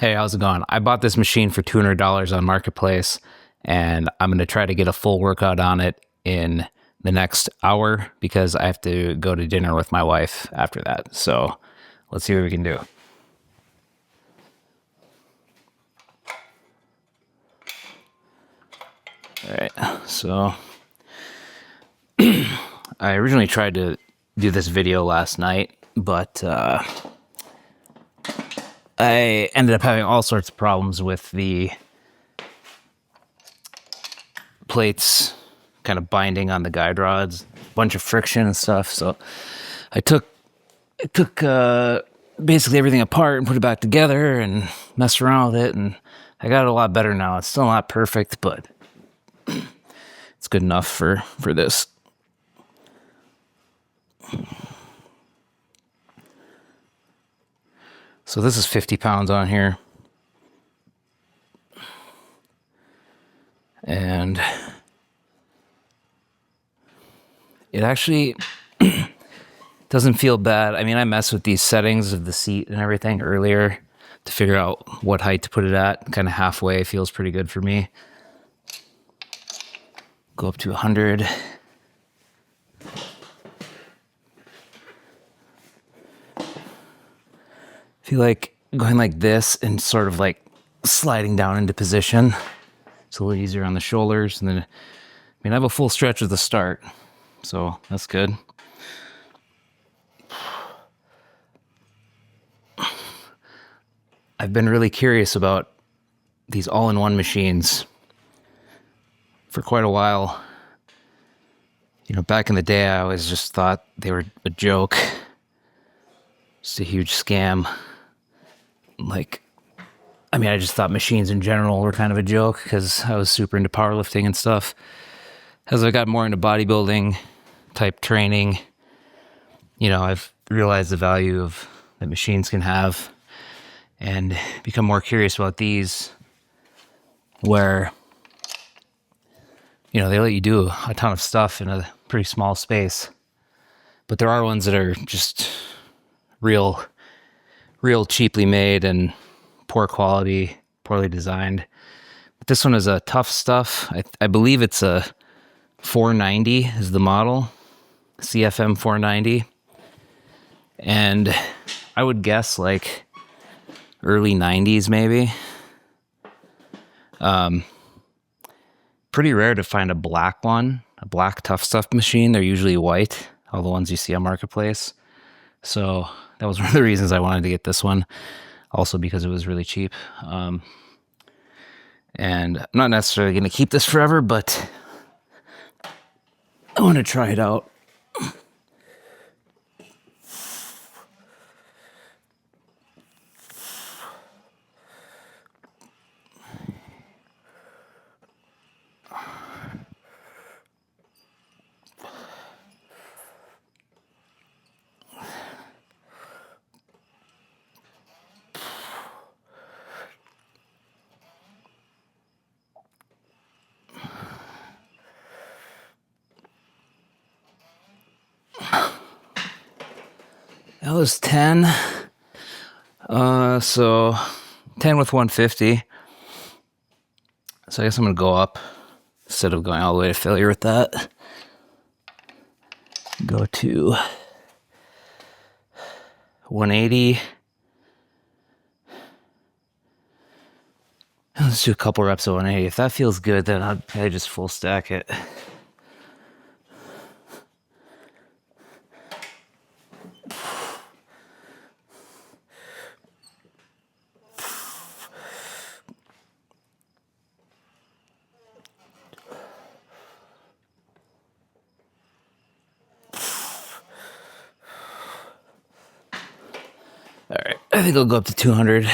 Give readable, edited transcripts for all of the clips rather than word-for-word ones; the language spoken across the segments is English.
Hey, how's it going? I bought this machine for $200 on Marketplace, and I'm going to try to get a full workout on it in the next hour because I have to go to dinner with my wife after that. So let's see what we can do. All right, so I originally tried to do this video last night, but I ended up having all sorts of problems with the plates kind of binding on the guide rods, a bunch of friction and stuff. So I took basically everything apart and put it back together and messed around with it, and I got it a lot better now. It's still not perfect, but it's good enough for this. So this is 50 pounds on here. And it actually doesn't feel bad. I mean, I messed with these settings of the seat and everything earlier to figure out what height to put it at. Kind of halfway feels pretty good for me. Go up to 100. Feel like going like this and sort of like sliding down into position. It's a little easier on the shoulders. And then, I have a full stretch at the start, so that's good. I've been really curious about these all-in-one machines for quite a while. Back in the day, I always just thought they were a joke. Just a huge scam. I just thought machines in general were kind of a joke because I was super into powerlifting and stuff. As I got more into bodybuilding type training, I've realized the value of that machines can have and become more curious about these where, they let you do a ton of stuff in a pretty small space. But there are ones that are just real cheaply made and poor quality, poorly designed. But this one is a Tuff stuff. I believe it's a 490 is the model, CFM-490. And I would guess like early 90s maybe. Pretty rare to find a black one, a black Tuff stuff machine. They're usually white, all the ones you see on Marketplace. So that was one of the reasons I wanted to get this one. Also because it was really cheap. And I'm not necessarily going to keep this forever, but I want to try it out. That was 10. So 10 with 150. So I guess I'm going to go up instead of going all the way to failure with that. Go to 180. Let's do a couple reps at 180. If that feels good, then I'd probably just full stack it. All right, I think I'll go up to 200.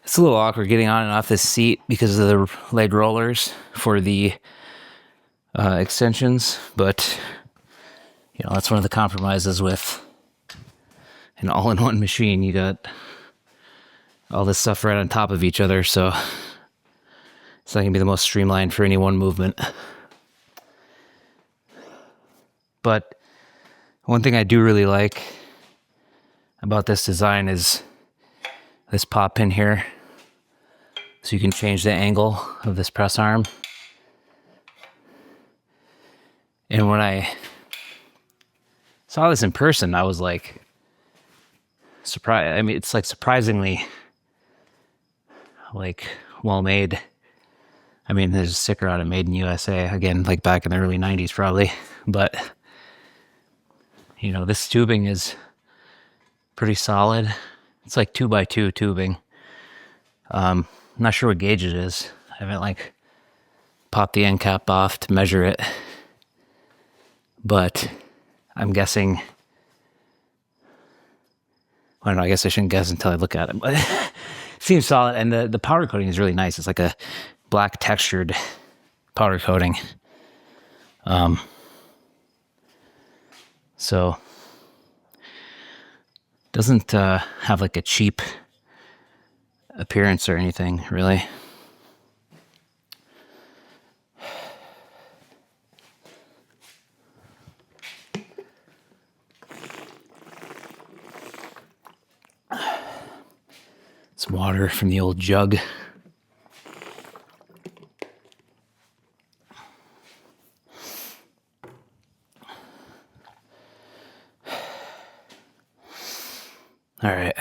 It's a little awkward getting on and off this seat because of the leg rollers for the extensions, but that's one of the compromises with an all-in-one machine. You got all this stuff right on top of each other, so it's not going to be the most streamlined for any one movement. But one thing I do really like about this design is this pop pin here, so you can change the angle of this press arm. And when I saw this in person, I was like surprised. I mean, it's like surprisingly like well made. I mean, there's a sticker on it, made in USA, again, like back in the early 90s probably, but you know, this tubing is pretty solid. It's like 2x2 tubing. I'm not sure what gauge it is. I haven't like popped the end cap off to measure it, but I'm guessing, I don't know, I guess I shouldn't guess until I look at it, but it seems solid. And the powder coating is really nice. It's like a black textured powder coating. So doesn't have like a cheap appearance or anything, really. Some water from the old jug. All right.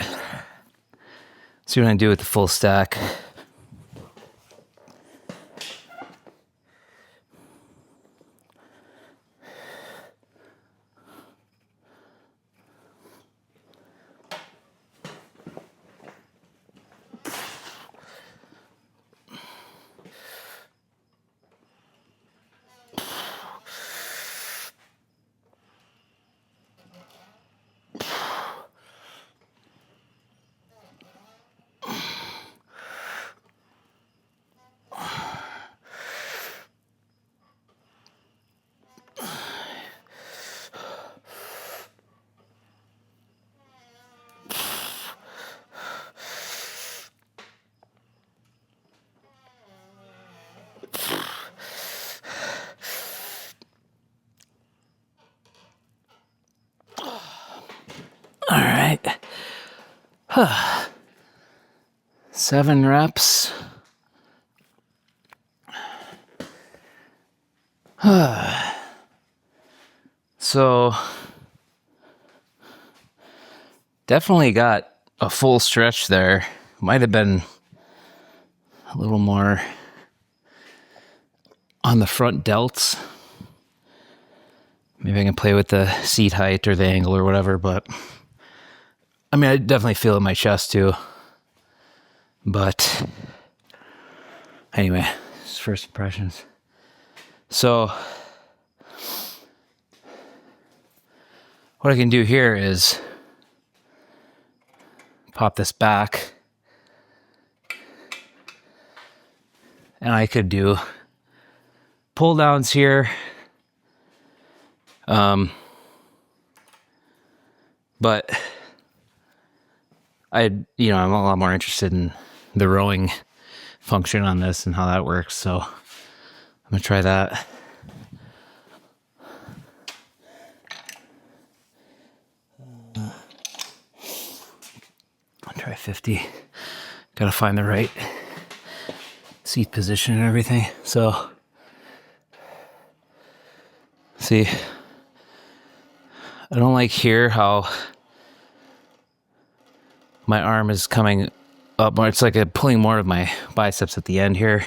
See what I do with the full stack. All right. 7 reps. So definitely got a full stretch there. Might have been a little more on the front delts. Maybe I can play with the seat height or the angle or whatever, but I mean, I definitely feel it in my chest too. But anyway, just first impressions. So what I can do here is pop this back, and I could do pull downs here. But I'm a lot more interested in the rowing function on this and how that works. So I'm gonna try that. I'll try 50. Gotta find the right seat position and everything. So, see, I don't like here how my arm is coming up more. It's like pulling more of my biceps at the end here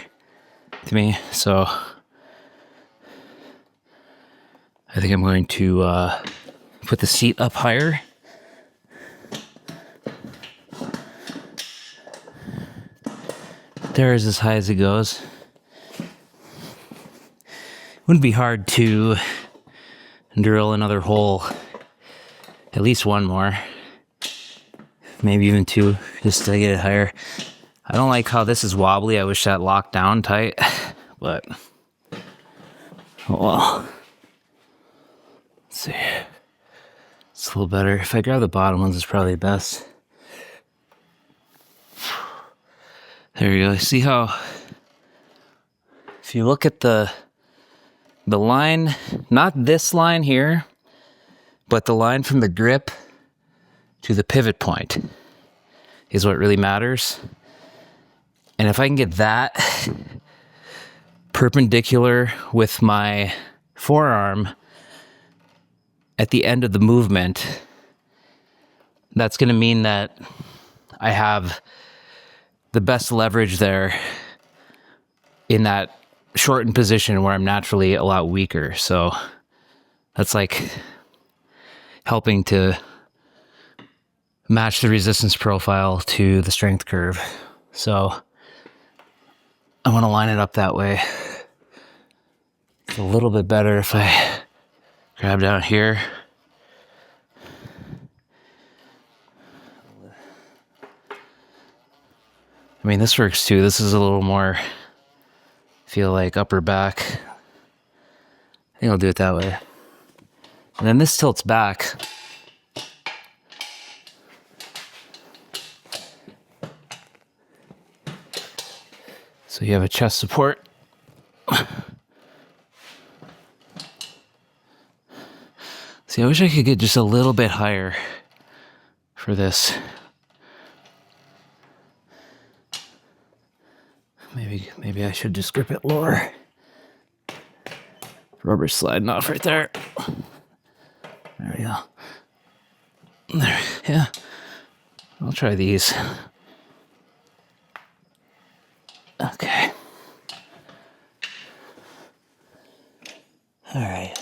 to me. So I think I'm going to put the seat up higher. There is as high as it goes. Wouldn't be hard to drill another hole, at least one more, maybe even 2, just to get it higher. I don't like how this is wobbly. I wish that locked down tight, but oh well. Let's see. It's a little better. If I grab the bottom ones, it's probably best. There you go. See how, if you look at the line, not this line here, but the line from the grip to the pivot point is what really matters. And if I can get that perpendicular with my forearm at the end of the movement, that's going to mean that I have the best leverage there in that shortened position where I'm naturally a lot weaker. So that's like helping to match the resistance profile to the strength curve. So I want to line it up that way. It's a little bit better if I grab down here. I mean, this works too. This is a little more, feel like upper back. I think I'll do it that way. And then this tilts back. So you have a chest support. See, I wish I could get just a little bit higher for this. Maybe I should just grip it lower. Rubber's sliding off right there. There we go. There, yeah. I'll try these. Okay. All right.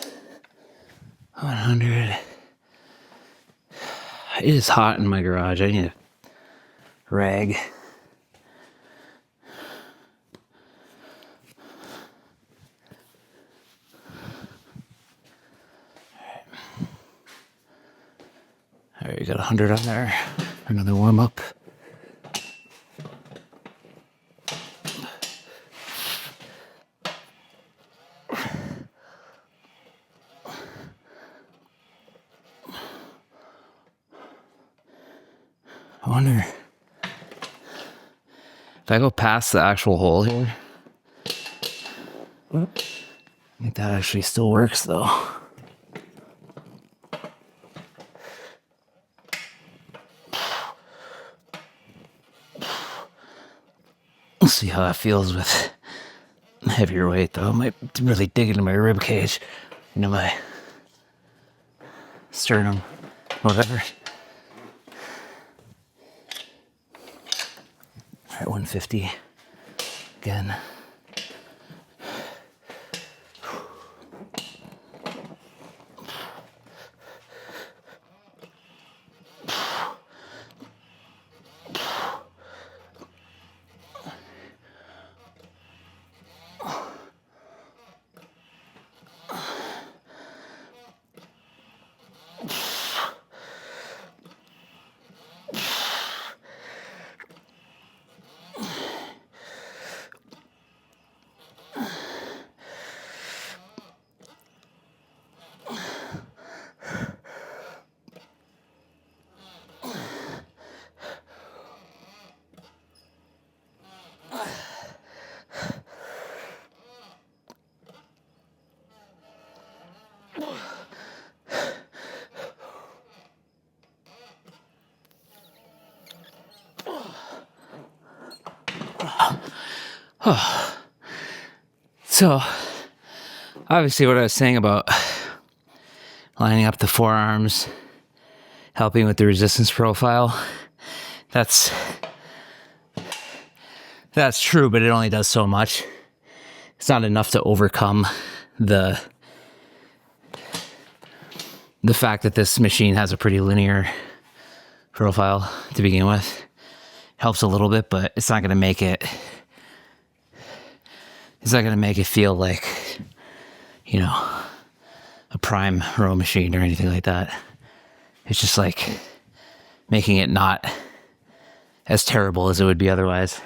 100. It is hot in my garage. I need a rag. All right, you got 100 on there. Another warm up. I wonder if I go past the actual hole here. I think that actually still works though. We'll see how that feels with heavier weight though. It might really dig into my rib cage, into my sternum, whatever. All right, 150 again. So, obviously what I was saying about lining up the forearms, helping with the resistance profile, that's true, but it only does so much. It's not enough to overcome the fact that this machine has a pretty linear profile to begin with. Helps a little bit, but it's not going to make it feel like, you know, a prime row machine or anything like that. It's just like making it not as terrible as it would be otherwise.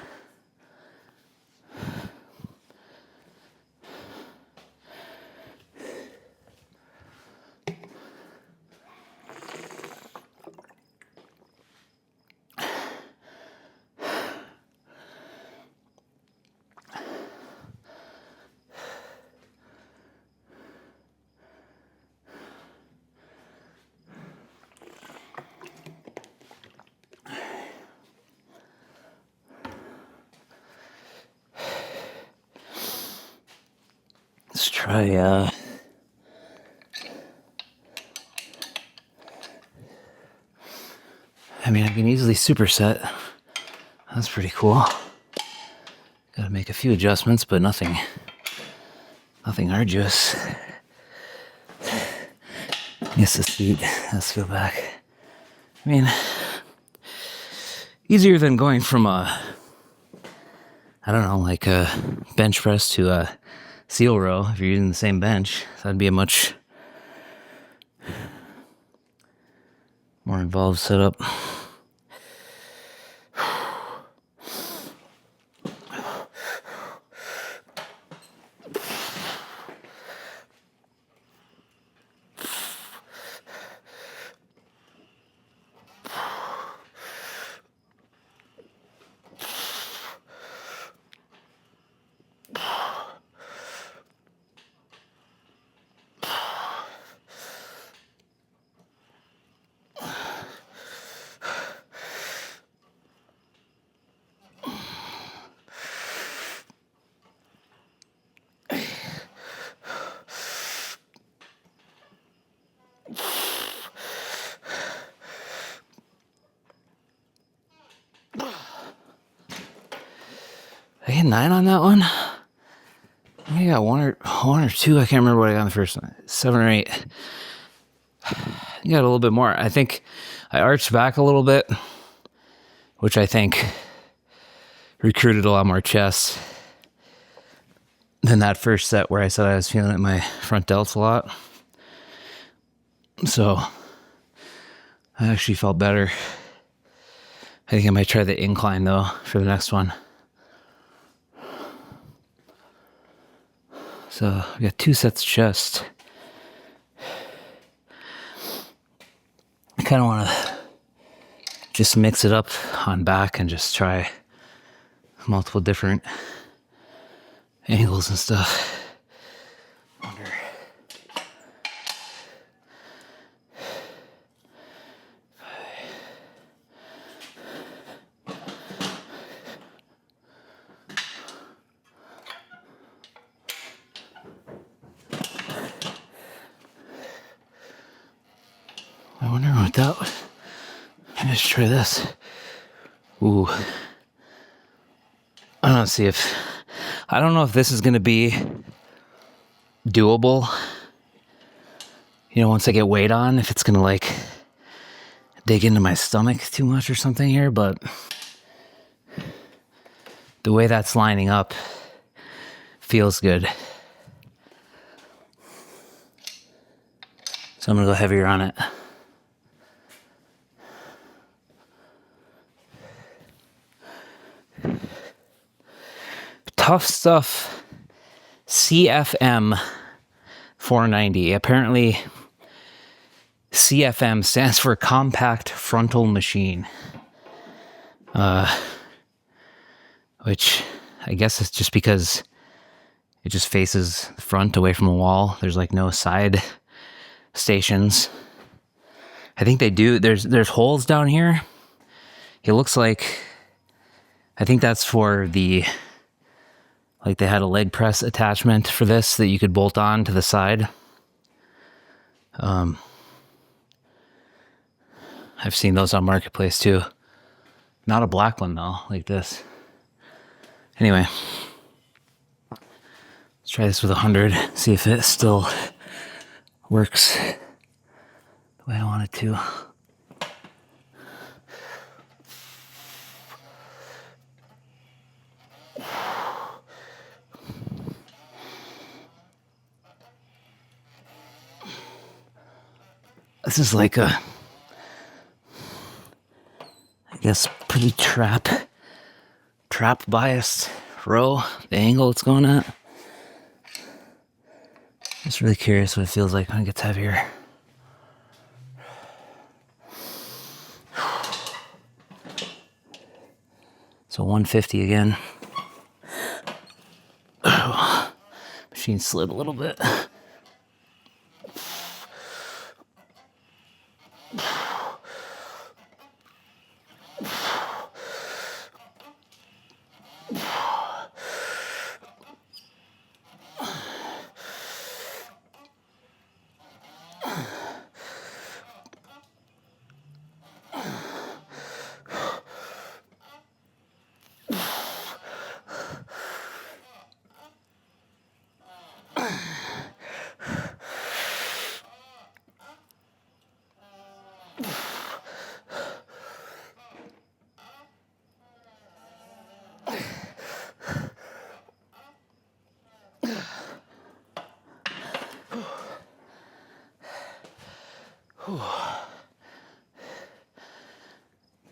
try, I mean, I can easily superset. That's pretty cool. Gotta make a few adjustments, but nothing arduous. Yes, the seat has to go back. I mean, easier than going from a bench press to a seal row if you're using the same bench. That'd be a much more involved setup. I hit 9 on that one. I got one or two. I can't remember what I got on the first one. 7 or 8. You got a little bit more. I think I arched back a little bit, which I think recruited a lot more chest than that first set where I said I was feeling it in my front delts a lot. So I actually felt better. I think I might try the incline though for the next one. So we got 2 sets of chest. I kind of want to just mix it up on back and just try multiple different angles and stuff. I wonder what that was. Let's try this. Ooh. I don't know if this is going to be doable. You know, once I get weight on, if it's going to like dig into my stomach too much or something here, but the way that's lining up feels good. So I'm going to go heavier on it. Tuff Stuff CFM-490. Apparently, CFM stands for Compact Frontal Machine. Which I guess is just because it just faces the front away from the wall. There's like no side stations. I think they do. There's holes down here. It looks like, I think that's for the, like they had a leg press attachment for this that you could bolt on to the side. I've seen those on Marketplace too. Not a black one though, like this. Anyway, let's try this with 100, see if it still works the way I want it to. This is like a, I guess, pretty trap biased row, the angle it's going at. Just really curious what it feels like when it gets heavier. So 150 again. Oh, machine slid a little bit.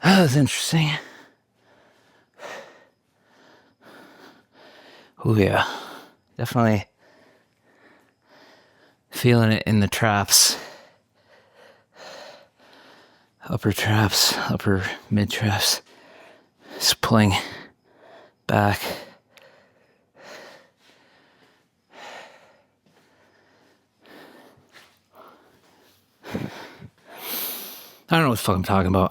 That was interesting. Oh yeah, definitely feeling it in the traps. Upper traps, upper mid traps. Just pulling back. I don't know what the fuck I'm talking about.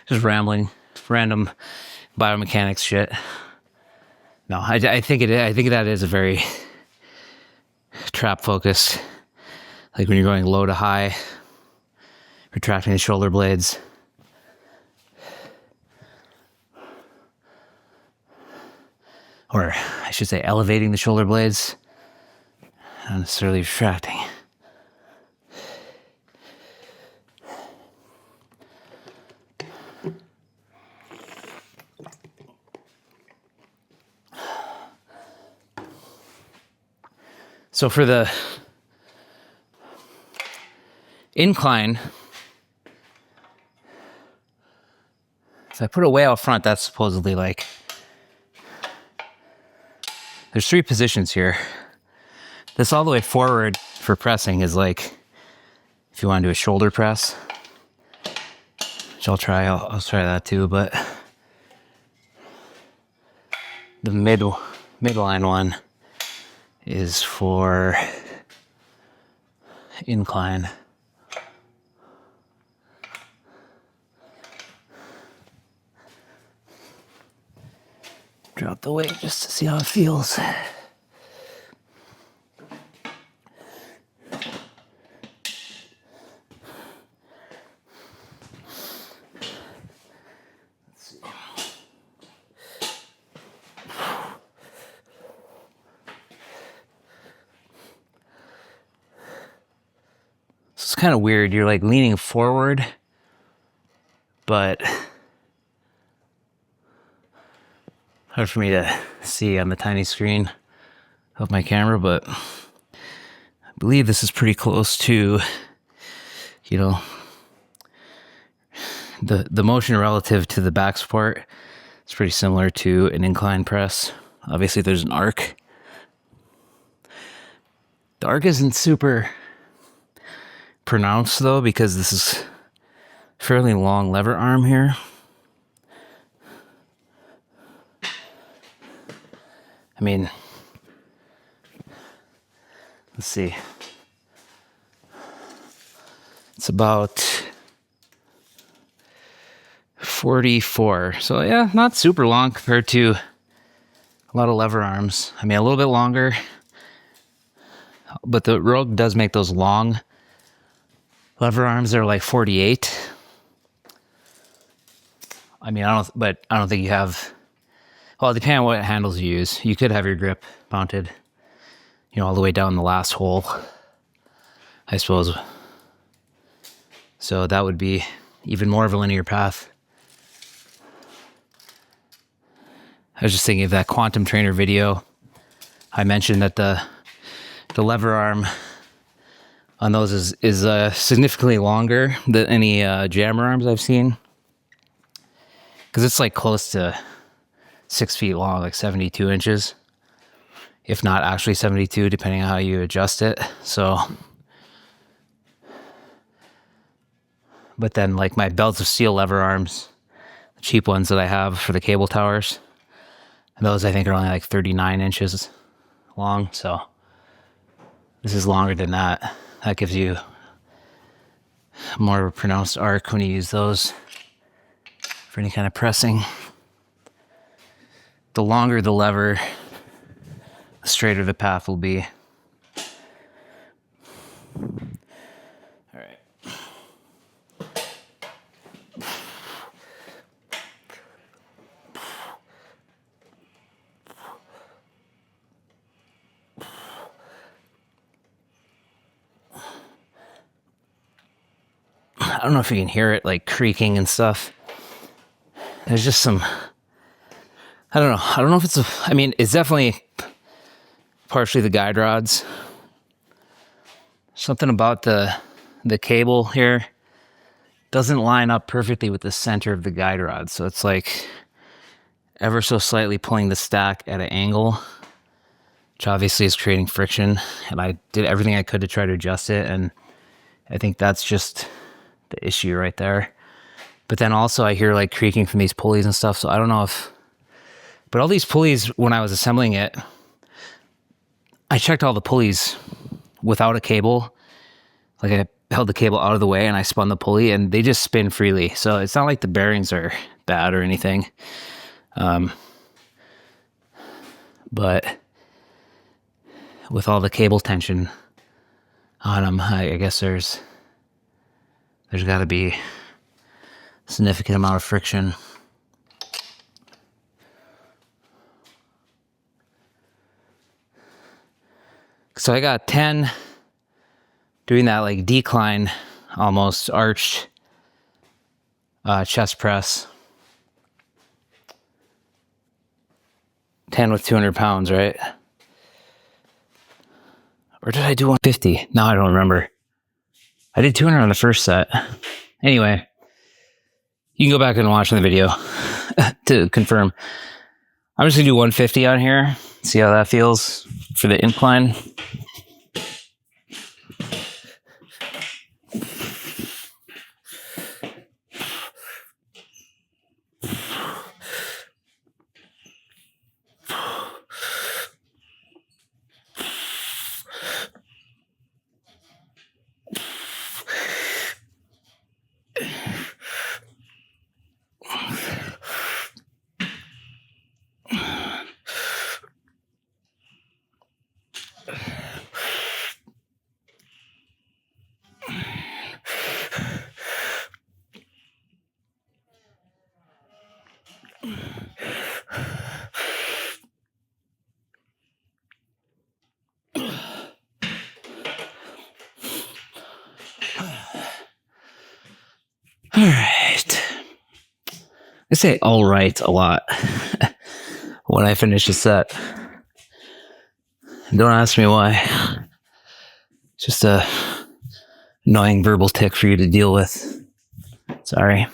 Just rambling, random biomechanics shit. No, I think that is a very trap focused. Like when you're going low to high, retracting the shoulder blades. Or I should say elevating the shoulder blades, not necessarily retracting. So for the incline, if I put it way out front, that's supposedly like, there's 3 positions here. This all the way forward for pressing is like, if you want to do a shoulder press, which I'll try that too, but the midline one is for incline. Drop the weight just to see how it feels. It's kind of weird. You're like leaning forward, but hard for me to see on the tiny screen of my camera, but I believe this is pretty close to, you know, the motion relative to the back support. It's pretty similar to an incline press. Obviously there's an arc. The arc isn't super pronounced though, because this is fairly long lever arm here. I mean, let's see. It's about 44. So yeah, not super long compared to a lot of lever arms. I mean, a little bit longer, but the Rogue does make those long lever arms that are like 48. I mean, I don't think you have, well, depending on what handles you use. You could have your grip mounted, you know, all the way down the last hole, I suppose. So that would be even more of a linear path. I was just thinking of that Quantum Trainer video. I mentioned that the lever arm on those is significantly longer than any jammer arms I've seen. Because it's like close to 6 feet long, like 72 inches. If not actually 72, depending on how you adjust it. So, but then like my belts of steel lever arms, the cheap ones that I have for the cable towers, and those I think are only like 39 inches long. So this is longer than that. That gives you more of a pronounced arc when you use those for any kind of pressing. The longer the lever, the straighter the path will be. All right. I don't know if you can hear it like creaking and stuff. There's just some, I don't know. I don't know if it's I mean, it's definitely partially the guide rods. Something about the the cable here doesn't line up perfectly with the center of the guide rod. So it's like ever so slightly pulling the stack at an angle, which obviously is creating friction. And I did everything I could to try to adjust it. And I think that's just the issue right there. But then also I hear like creaking from these pulleys and stuff. So I don't know if, but all these pulleys, when I was assembling it, I checked all the pulleys without a cable. Like I held the cable out of the way and I spun the pulley and they just spin freely. So it's not like the bearings are bad or anything. But with all the cable tension on them, I guess there's got to be a significant amount of friction. So I got 10 doing that like decline, almost arched chest press. 10 with 200 pounds, right? Or did I do 150? No, I don't remember. I did 200 on the first set. Anyway, you can go back and watch the video to confirm. I'm just gonna do 150 on here, see how that feels for the incline. All right. I say all right a lot when I finish a set. Don't ask me why. It's just a annoying verbal tick for you to deal with. Sorry.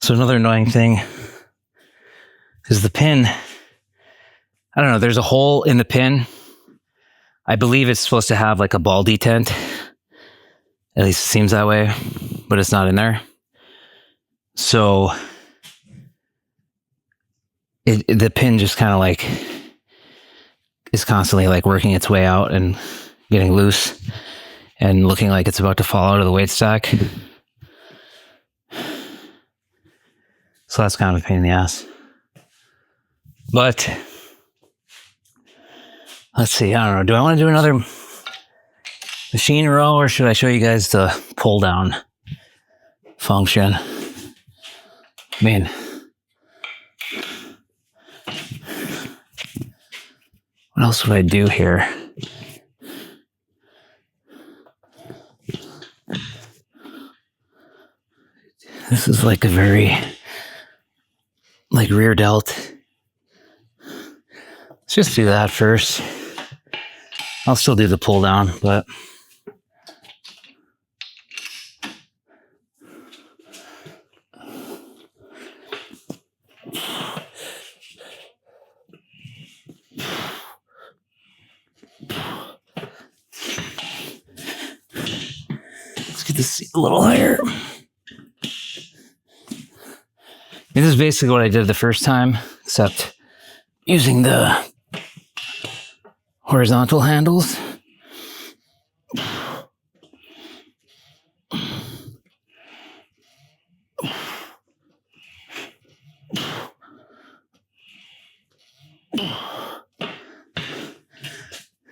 So another annoying thing is the pin. I don't know, there's a hole in the pin. I believe it's supposed to have like a ball detent. At least it seems that way, but it's not in there. So the pin just kind of like is constantly like working its way out and getting loose and looking like it's about to fall out of the weight stack. So that's kind of a pain in the ass. But let's see, I don't know. Do I want to do another machine row or should I show you guys the pull down function? I mean, what else would I do here? This is like a very like rear delt. Let's just do that first. I'll still do the pull down, but let's get this seat a little higher. This is basically what I did the first time, except using the horizontal handles.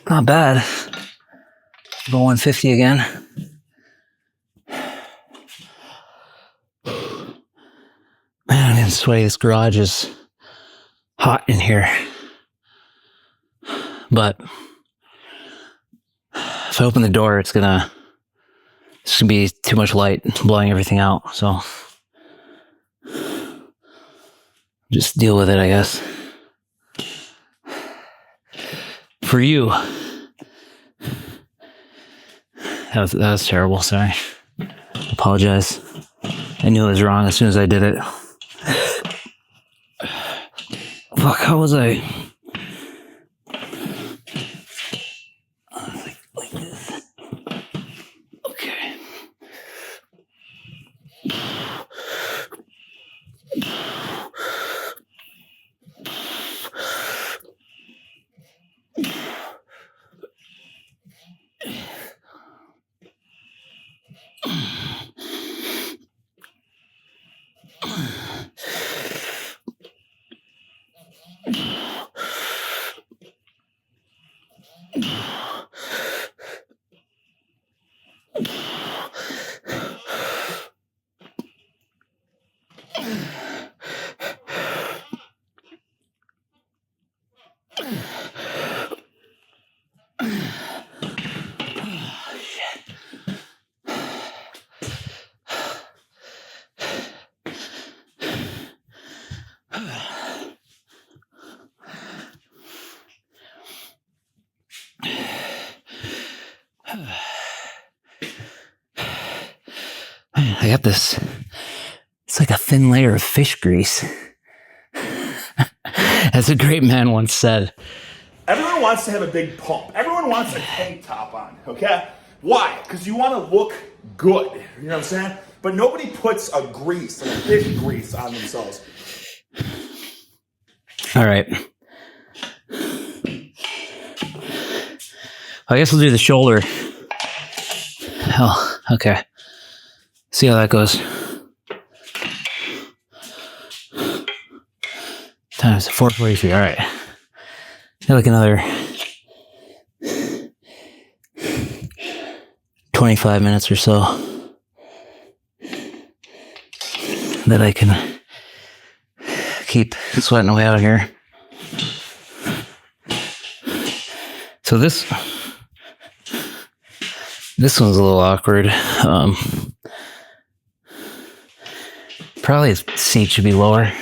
Not bad. Go 150 again. Man, I'm getting sweaty. This garage is hot in here. But if I open the door, it's gonna It's gonna be too much light blowing everything out, so just deal with it, I guess. For you, that was terrible. Sorry. Apologize. I knew it was wrong as soon as I did it. Fuck, how was I? Like this. Okay. I got this. It's like a thin layer of fish grease. As a great man once said. Everyone wants to have a big pump. Everyone wants a tank top on, okay? Why? Because you want to look good. You know what I'm saying? But nobody puts a grease, like a fish grease, on themselves. All right. I guess we'll do the shoulder. Oh, okay. See how that goes. Times 443. All right. Got like another 25 minutes or so that I can keep sweating away out here. So this one's a little awkward. Probably his seat should be lower.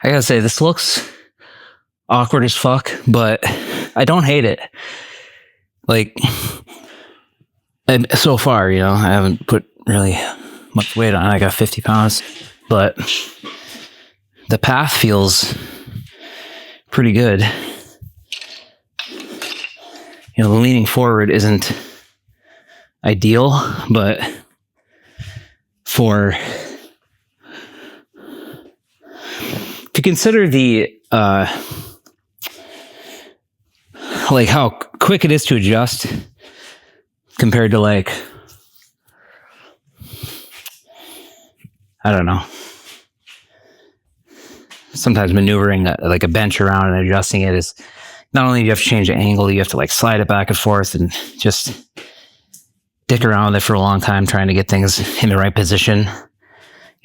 I gotta say, this looks awkward as fuck, but I don't hate it. Like, and so far, you know, I haven't put really much weight on. I got 50 pounds, but the path feels pretty good. You know, the leaning forward isn't ideal, but for... If you consider the, like how quick it is to adjust compared to like, I don't know, sometimes maneuvering like a bench around and adjusting it is, not only do you have to change the angle, you have to like slide it back and forth and just dick around with it for a long time trying to get things in the right position.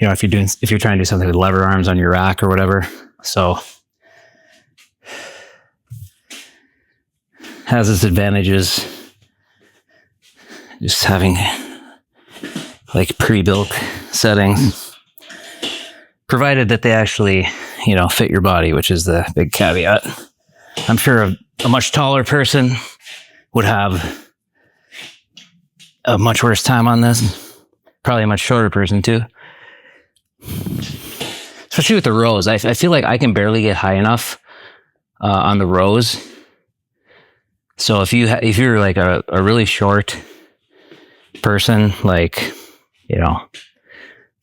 You know, if you're trying to do something with lever arms on your rack or whatever. So has its advantages. Just having like pre-built settings, provided that they actually, you know, fit your body, which is the big caveat. I'm sure a much taller person would have a much worse time on this. Probably a much shorter person too. Especially with the rows. I feel like I can barely get high enough on the rows. So if you're like a really short person, like, you know,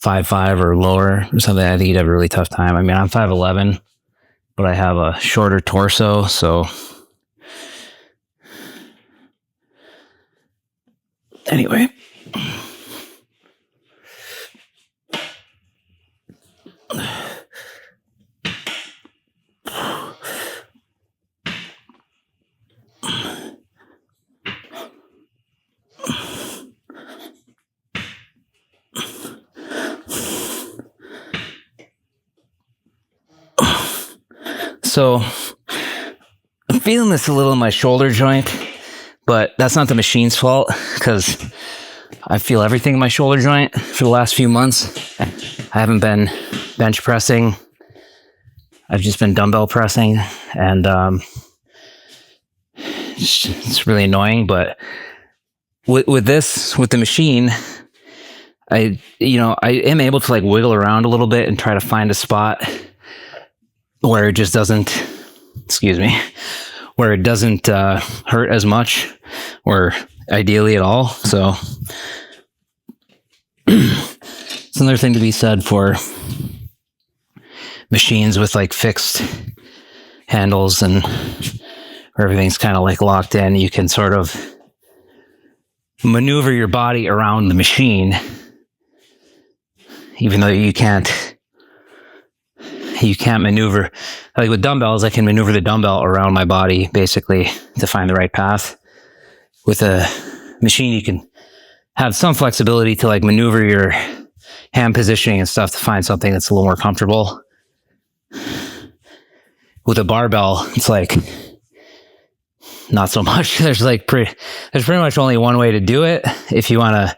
5'5" or lower or something, I think you'd have a really tough time. I mean, I'm 5'11", but I have a shorter torso, so anyway. So I'm feeling this a little in my shoulder joint, but that's not the machine's fault because I feel everything in my shoulder joint for the last few months. I haven't been bench pressing. I've just been dumbbell pressing, and it's really annoying. But with the machine, I am able to like wiggle around a little bit and try to find a spot where it just doesn't, where it doesn't hurt as much, or ideally at all. So it's another thing to be said for machines with like fixed handles and where everything's kind of like locked in. You can sort of maneuver your body around the machine, even though you can't maneuver. Like with dumbbells, I can maneuver the dumbbell around my body basically to find the right path. With a machine, you can have some flexibility to like maneuver your hand positioning and stuff to find something that's a little more comfortable. With a barbell, it's like not so much. There's pretty much only one way to do it if you want to,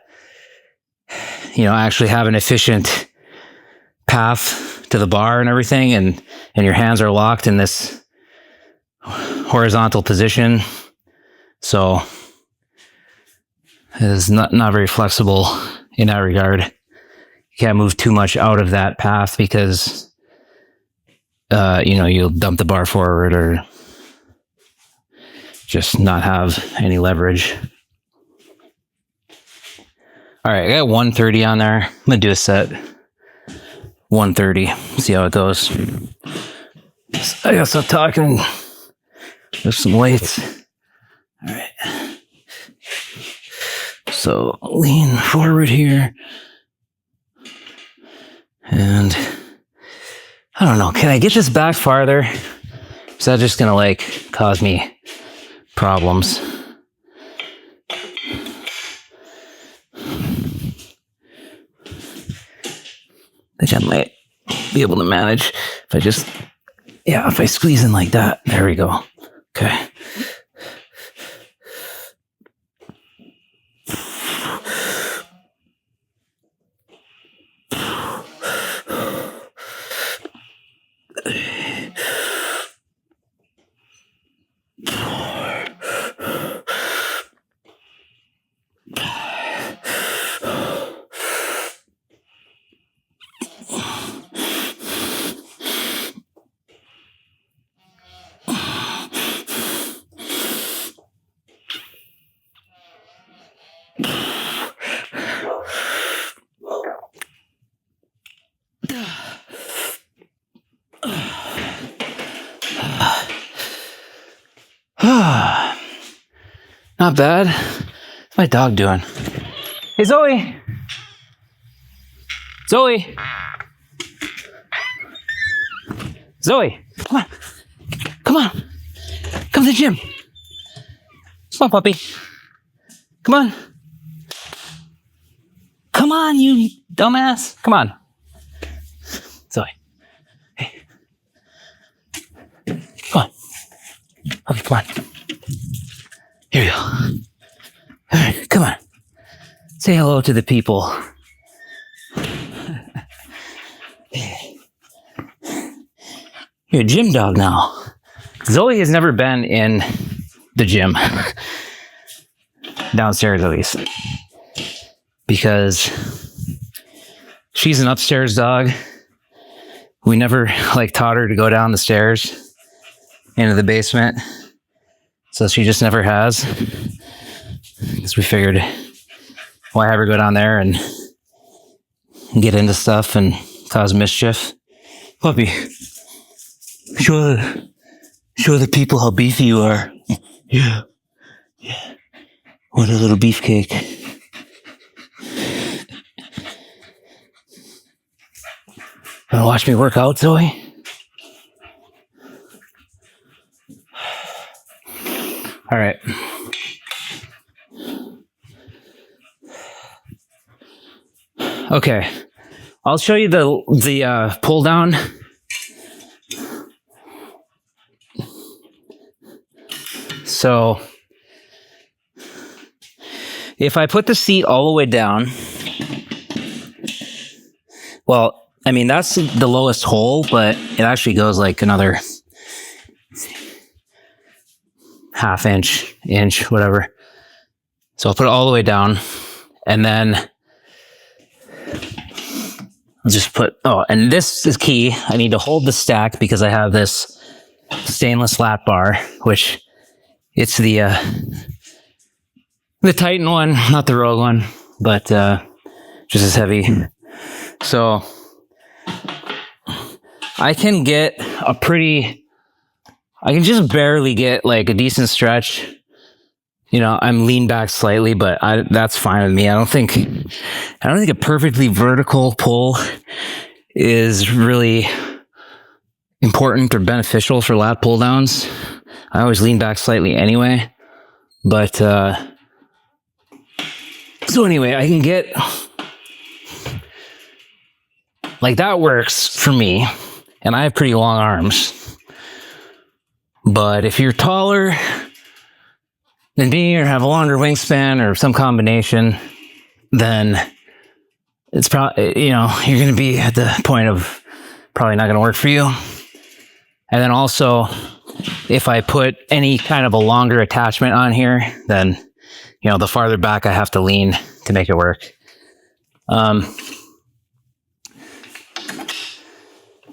actually have an efficient path to the bar and everything, and your hands are locked in this horizontal position. So it is not very flexible in that regard. You can't move too much out of that path because you'll dump the bar forward or just not have any leverage. All right, I got 130 on there. I'm going to do a set 130, see how it goes. I gotta stop talking. There's some weights. All right. So lean forward here. And I don't know, can I get this back farther? Is that just gonna like cause me problems? I think I might be able to manage if I squeeze in like that. There we go. Okay. Not bad. What's my dog doing? Hey, Zoey! Zoey! Zoey! Come on! Come on! Come to the gym! Come on, puppy! Come on! Come on, you dumbass! Come on! Zoey. Hey. Come on. Okay, come on. Here we go. All right, come on. Say hello to the people. You're a gym dog now. Zoey has never been in the gym. Downstairs, at least. Because she's an upstairs dog. We never taught her to go down the stairs into the basement. So she just never has. Because we figured, why have her go down there and get into stuff and cause mischief? Puppy, show the people how beefy you are. Yeah. What a little beefcake. Wanna watch me work out, Zoey? All right. Okay. I'll show you the pull down. So if I put the seat all the way down, well, I mean, that's the lowest hole, but it actually goes like another half inch, whatever. So I'll put it all the way down, and then I'll just put, oh, and this is key. I need to hold the stack because I have this stainless lap bar, which it's the Titan one, not the Rogue one, but just as heavy. So I can get I can just barely get like a decent stretch. You know, I'm leaned back slightly, but that's fine with me. I don't think a perfectly vertical pull is really important or beneficial for lat pull downs. I always lean back slightly anyway. But so anyway, I can get like that works for me, and I have pretty long arms. But if you're taller than me or have a longer wingspan or some combination, then it's probably, you know, you're going to be at the point of probably not going to work for you. And then also, if I put any kind of a longer attachment on here, then, you know, the farther back I have to lean to make it work.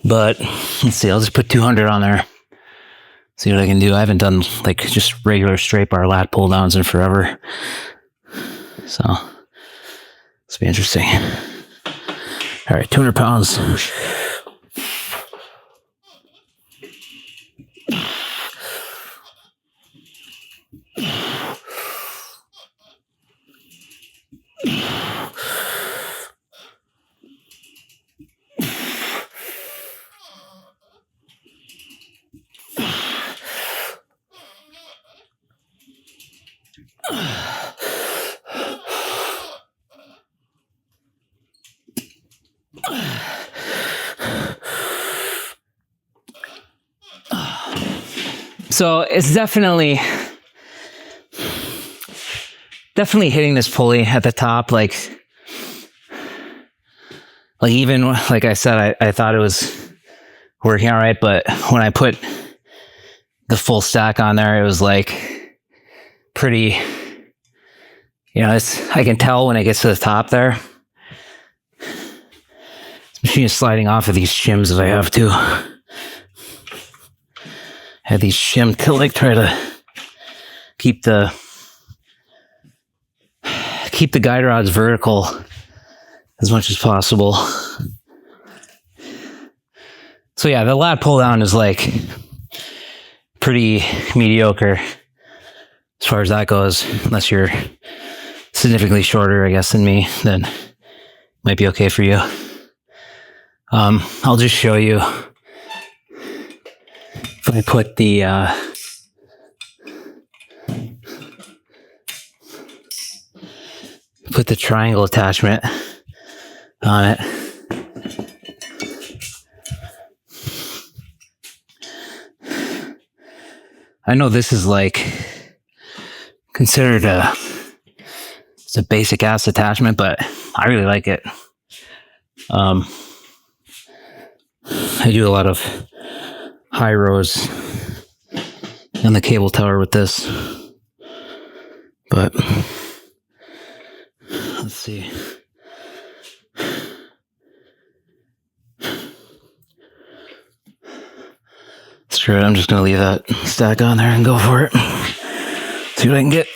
But let's see, I'll just put 200 on there. See what I can do. I haven't done like just regular straight bar lat pull downs in forever. So this will be interesting. All right, 200 pounds. So it's definitely hitting this pulley at the top. Like even like I said, I thought it was working all right, but when I put the full stack on there, it was like pretty, you know, I can tell when it gets to the top there. This machine is sliding off of these shims that I have too. Had these shim to like try to keep the guide rods vertical as much as possible. So yeah, the lat pull down is like pretty mediocre as far as that goes, unless you're significantly shorter, I guess, than me, then it might be okay for you. I'll just show you. If I put the triangle attachment on it, I know this is like considered it's a basic ass attachment, but I really like it. I do a lot of high rows on the cable tower with this, but let's see. Screw it, I'm just gonna leave that stack on there and go for it. See what I can get.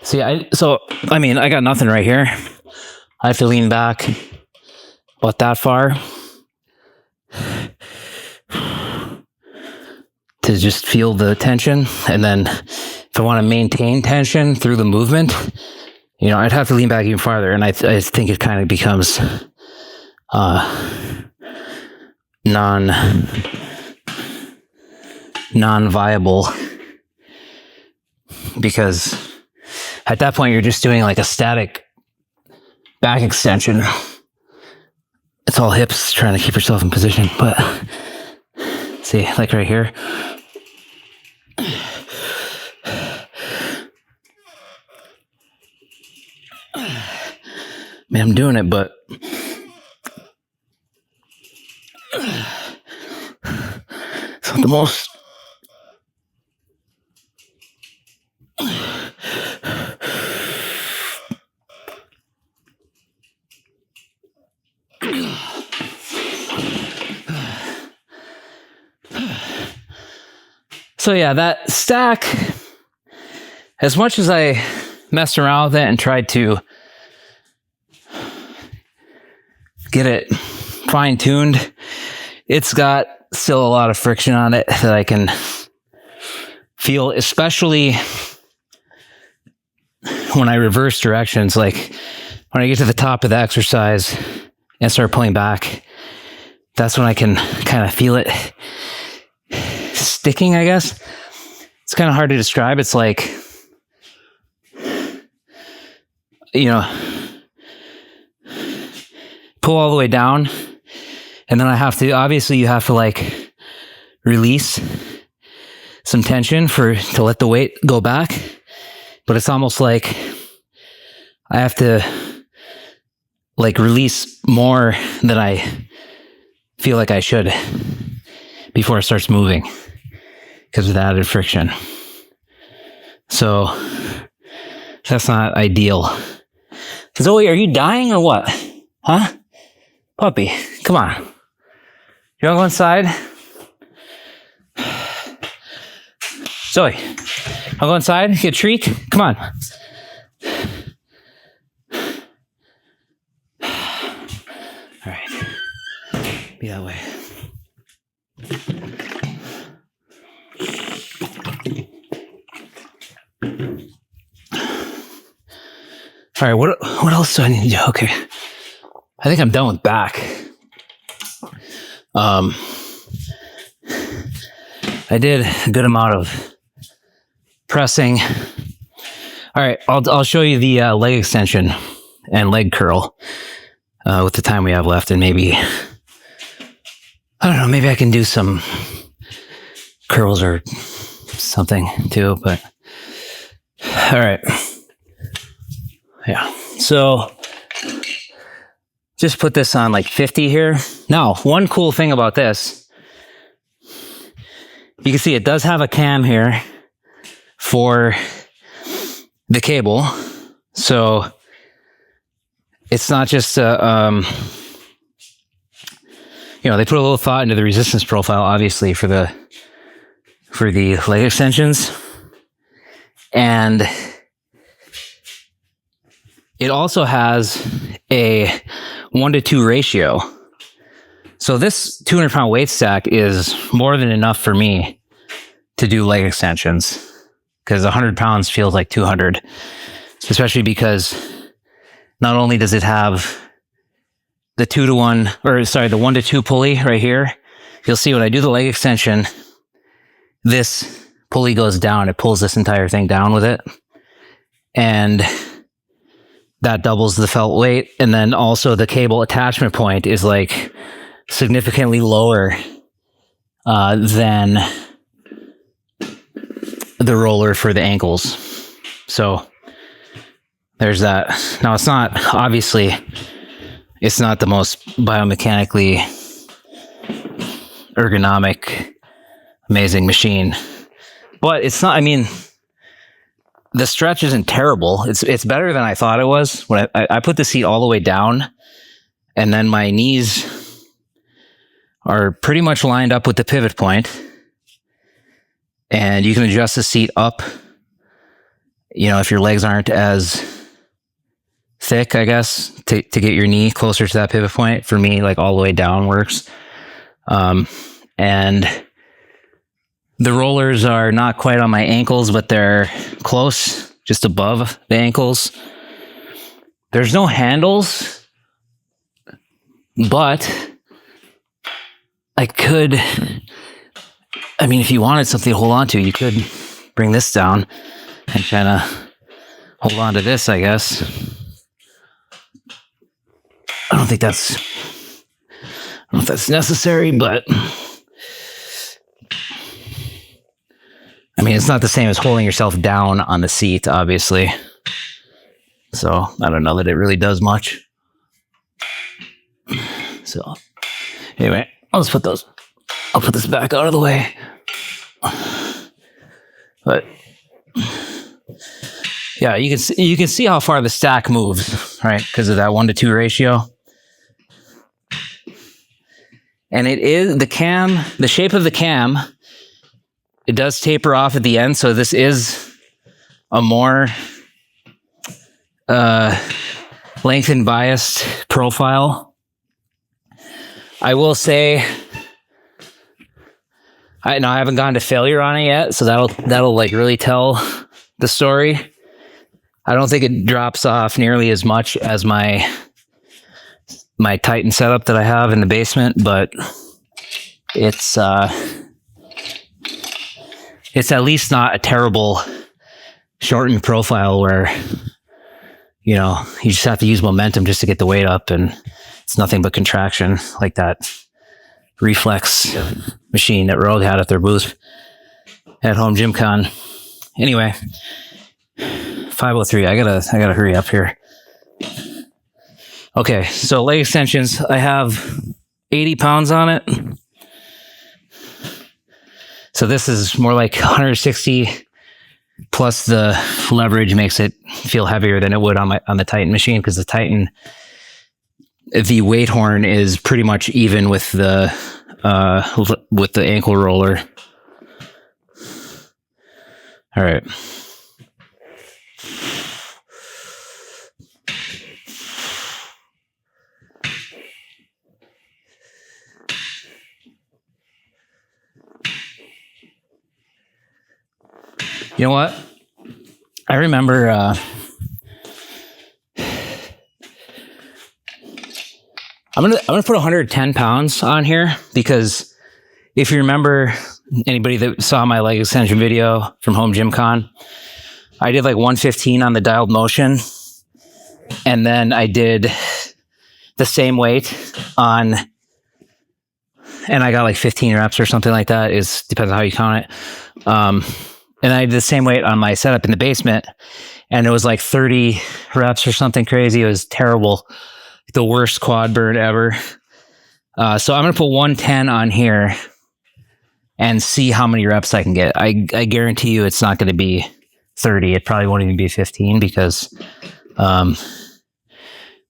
See, I got nothing right here. I have to lean back about that far to just feel the tension, and then if I want to maintain tension through the movement, you know, I'd have to lean back even farther, and I think it kind of becomes non-viable, because at that point you're just doing like a static back extension. It's all hips trying to keep yourself in position, but see, like right here, Man, I'm doing it, but it's not the most. So yeah, that stack, as much as I messed around with it and tried to get it fine-tuned, it's got still a lot of friction on it that I can feel, especially when I reverse directions. Like when I get to the top of the exercise and start pulling back, that's when I can kind of feel it sticking, I guess. It's kind of hard to describe. It's like, you know, pull all the way down, and then I have to, obviously you have to like release some tension to let the weight go back, but it's almost like I have to like release more than I feel like I should before it starts moving because of the added friction. So that's not ideal. Zoey, are you dying or what? Huh? Puppy, come on. You wanna go inside? Zoey, I'll go inside, get a treat? Come on. All right. Be that way. All right, what else do I need to do? Okay. I think I'm done with back. I did a good amount of pressing. All right, I'll show you the leg extension and leg curl with the time we have left, and maybe, I don't know, maybe I can do some curls or something too, but all right. Yeah, so just put this on like 50 here. Now, one cool thing about this, you can see it does have a cam here for the cable. So it's not just, you know, they put a little thought into the resistance profile, obviously, for the leg extensions. And it also has a 1-to-2 ratio. So this 200-pound weight stack is more than enough for me to do leg extensions, because 100 pounds feels like 200, especially because not only does it have the 1-to-2 pulley right here. You'll see when I do the leg extension, this pulley goes down. It pulls this entire thing down with it. And that doubles the felt weight. And then also the cable attachment point is like significantly lower than the roller for the ankles. So there's that. Now it's not, obviously, it's not the most biomechanically ergonomic, amazing machine, but it's not, I mean, the stretch isn't terrible. It's better than I thought it was. When I put the seat all the way down, and then my knees are pretty much lined up with the pivot point, and you can adjust the seat up, you know, if your legs aren't as thick, I guess, to get your knee closer to that pivot point. For me, like all the way down works. And the rollers are not quite on my ankles, but they're close, just above the ankles. There's no handles, but I could, I mean, if you wanted something to hold on to, you could bring this down and kind of hold on to this, I guess. I don't know if that's necessary, but I mean, it's not the same as holding yourself down on the seat, obviously. So I don't know that it really does much. So anyway, I'll put this back out of the way. But yeah, you can see how far the stack moves, right? Because of that 1-to-2 ratio. And it is the shape of the cam, it does taper off at the end. So this is a more lengthened biased profile. I will say, I haven't gone to failure on it yet, so that'll like really tell the story. I don't think it drops off nearly as much as my Titan setup that I have in the basement, but it's at least not a terrible shortened profile where, you just have to use momentum just to get the weight up, and it's nothing but contraction, like that reflex machine that Rogue had at their booth at Home Gym Con. Anyway, 5:03. I gotta hurry up here. Okay, so leg extensions. I have 80 pounds on it. So this is more like 160, plus the leverage makes it feel heavier than it would on the Titan machine, because the Titan, the weight horn is pretty much even with the ankle roller. All right. You know what? I remember I'm gonna put 110 pounds on here, because if you remember, anybody that saw my leg extension video from Home Gym Con, I did like 115 on the dialed motion, and then I did the same weight on, and I got like 15 reps or something like that. It depends on how you count it. And I did the same weight on my setup in the basement, and it was like 30 reps or something crazy. It was terrible. The worst quad burn ever. So I'm going to put 110 on here and see how many reps I can get. I guarantee you it's not going to be 30. It probably won't even be 15, because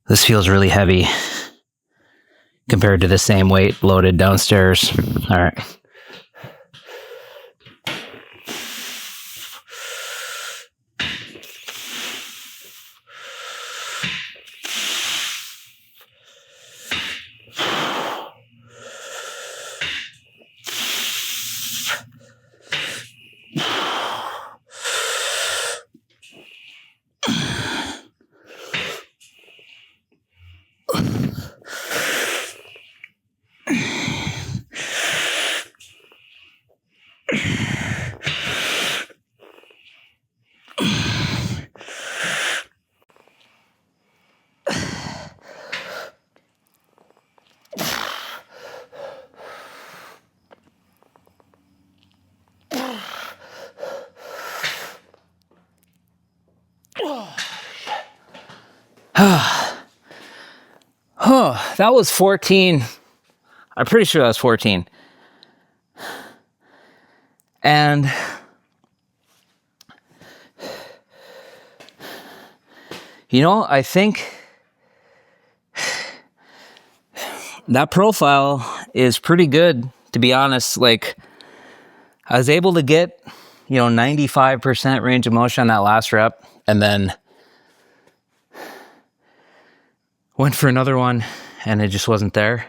this feels really heavy compared to the same weight loaded downstairs. All right. That was 14. I'm pretty sure that was 14. And I think that profile is pretty good, to be honest. Like, I was able to get, 95% range of motion on that last rep, and then went for another one, and it just wasn't there.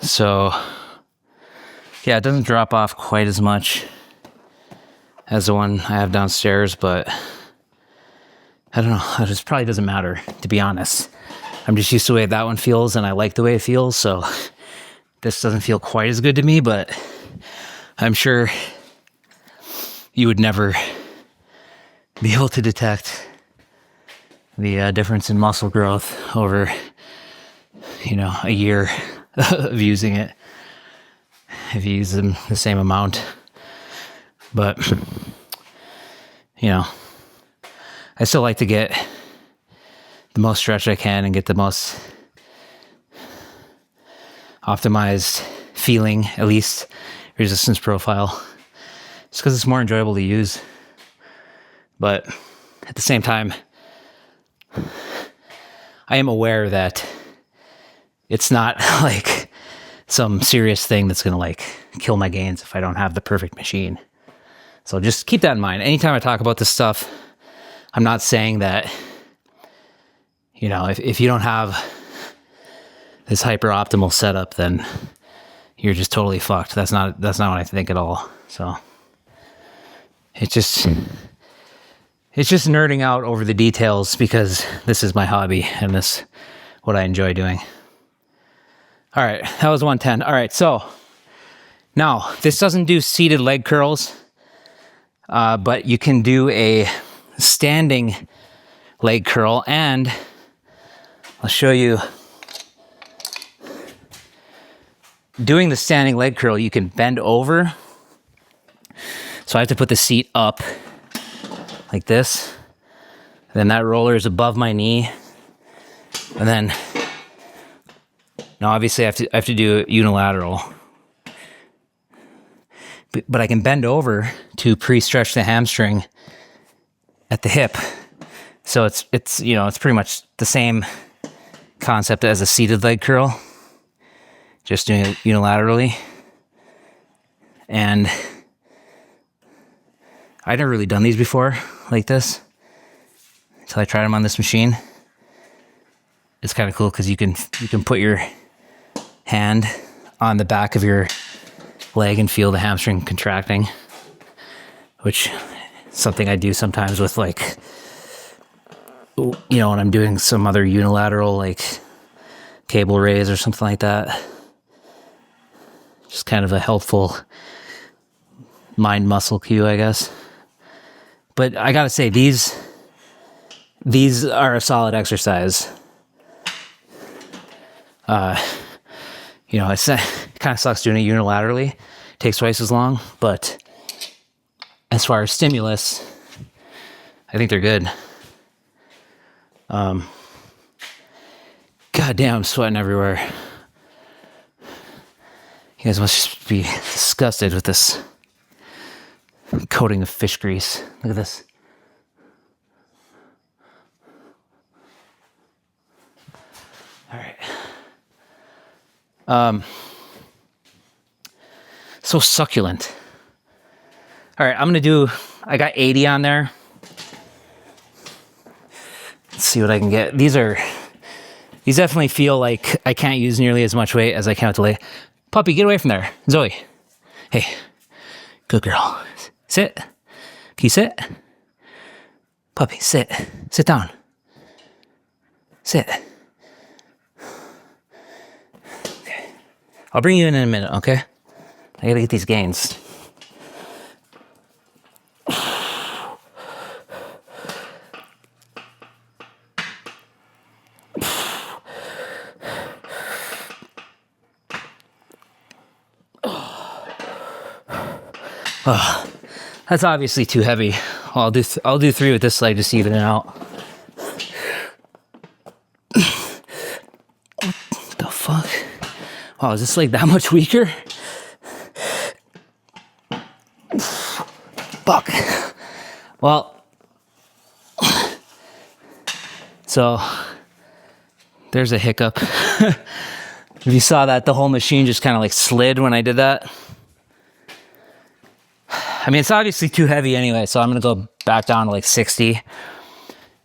So yeah, it doesn't drop off quite as much as the one I have downstairs, but I don't know. It just probably doesn't matter, to be honest. I'm just used to the way that one feels, and I like the way it feels, so this doesn't feel quite as good to me, but I'm sure you would never be able to detect the difference in muscle growth over, a year of using it, if you use them the same amount. But you know, I still like to get the most stretch I can and get the most optimized feeling, at least resistance profile, just because it's more enjoyable to use. But at the same time, I am aware that it's not like some serious thing that's going to like kill my gains if I don't have the perfect machine. So just keep that in mind. Anytime I talk about this stuff, I'm not saying that, you know, if you don't have this hyper optimal setup, then you're just totally fucked. That's not what I think at all. So it's just nerding out over the details because this is my hobby and this what I enjoy doing. All right, that was 110. All right, so now this doesn't do seated leg curls, but you can do a standing leg curl, and I'll show you. Doing the standing leg curl, you can bend over. So I have to put the seat up like this. Then that roller is above my knee. And then, now obviously I have to do it unilateral. But I can bend over to pre-stretch the hamstring at the hip. So it's you know, it's pretty much the same concept as a seated leg curl, just doing it unilaterally. And I'd never really done these before like this until I tried them on this machine. It's kind of cool because you can put your hand on the back of your leg and feel the hamstring contracting, which is something I do sometimes with, like, you know, when I'm doing some other unilateral, like cable raise or something like that. Just kind of a helpful mind muscle cue, I guess. But I gotta say, these are a solid exercise. You know, it kind of sucks doing it unilaterally. It takes twice as long, but as far as stimulus, I think they're good. God damn, I'm sweating everywhere. You guys must be disgusted with this coating of fish grease. Look at this. All right. So succulent. All right, I got 80 on there. Let's see what I can get. These definitely feel like I can't use nearly as much weight as I can with the leg. Puppy, get away from there. Zoey. Hey, good girl. Sit. Can you sit? Puppy, sit. Sit down. Sit. Okay. I'll bring you in a minute, okay? I gotta get these gains. Oh, that's obviously too heavy. Well, I'll do 3 with this leg, just even it out. What the fuck? Wow, is this leg that much weaker? Fuck. Well, so there's a hiccup. If you saw that, the whole machine just kind of like slid when I did that. I mean, it's obviously too heavy anyway, so I'm going to go back down to like 60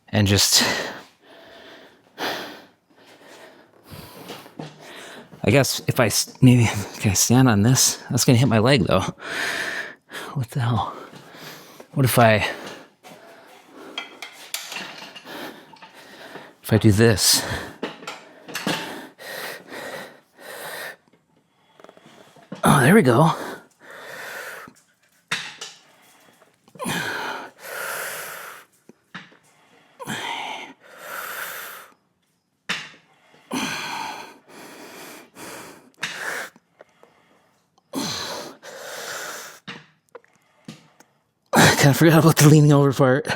and just, I guess if I maybe can I stand on this? That's going to hit my leg though. What the hell? What if I do this? Oh, there we go. kind of forgot about the leaning over part.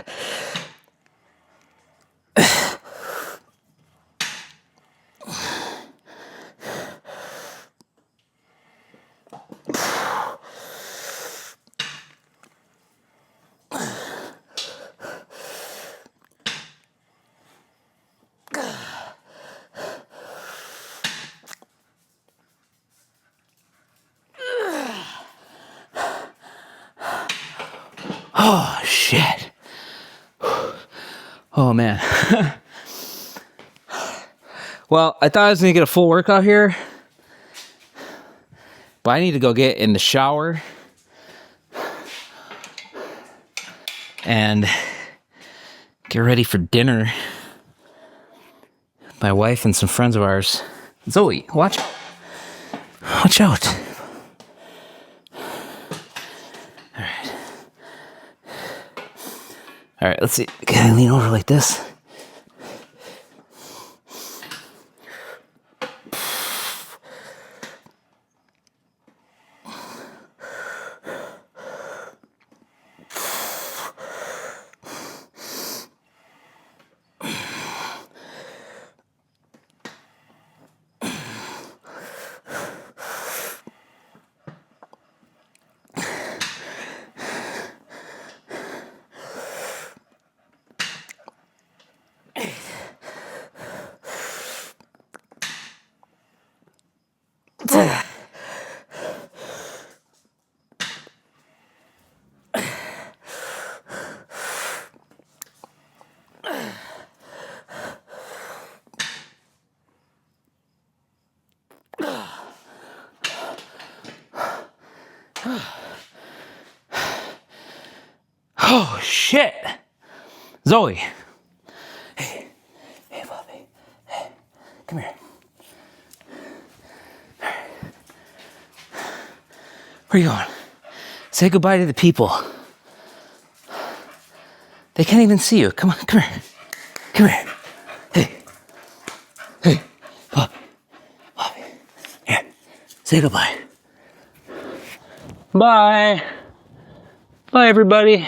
Oh, shit. Oh, man. Well, I thought I was going to get a full workout here, but I need to go get in the shower and get ready for dinner. My wife and some friends of ours. Zoey, watch out. Watch out. All right, let's see. Can I lean over like this? Oh, shit. Zoey. Hey, puppy. Hey, come here. Where are you going? Say goodbye to the people. They can't even see you. Come on, come here. Come here. Hey, puppy. Here, say goodbye. Bye. Bye, everybody.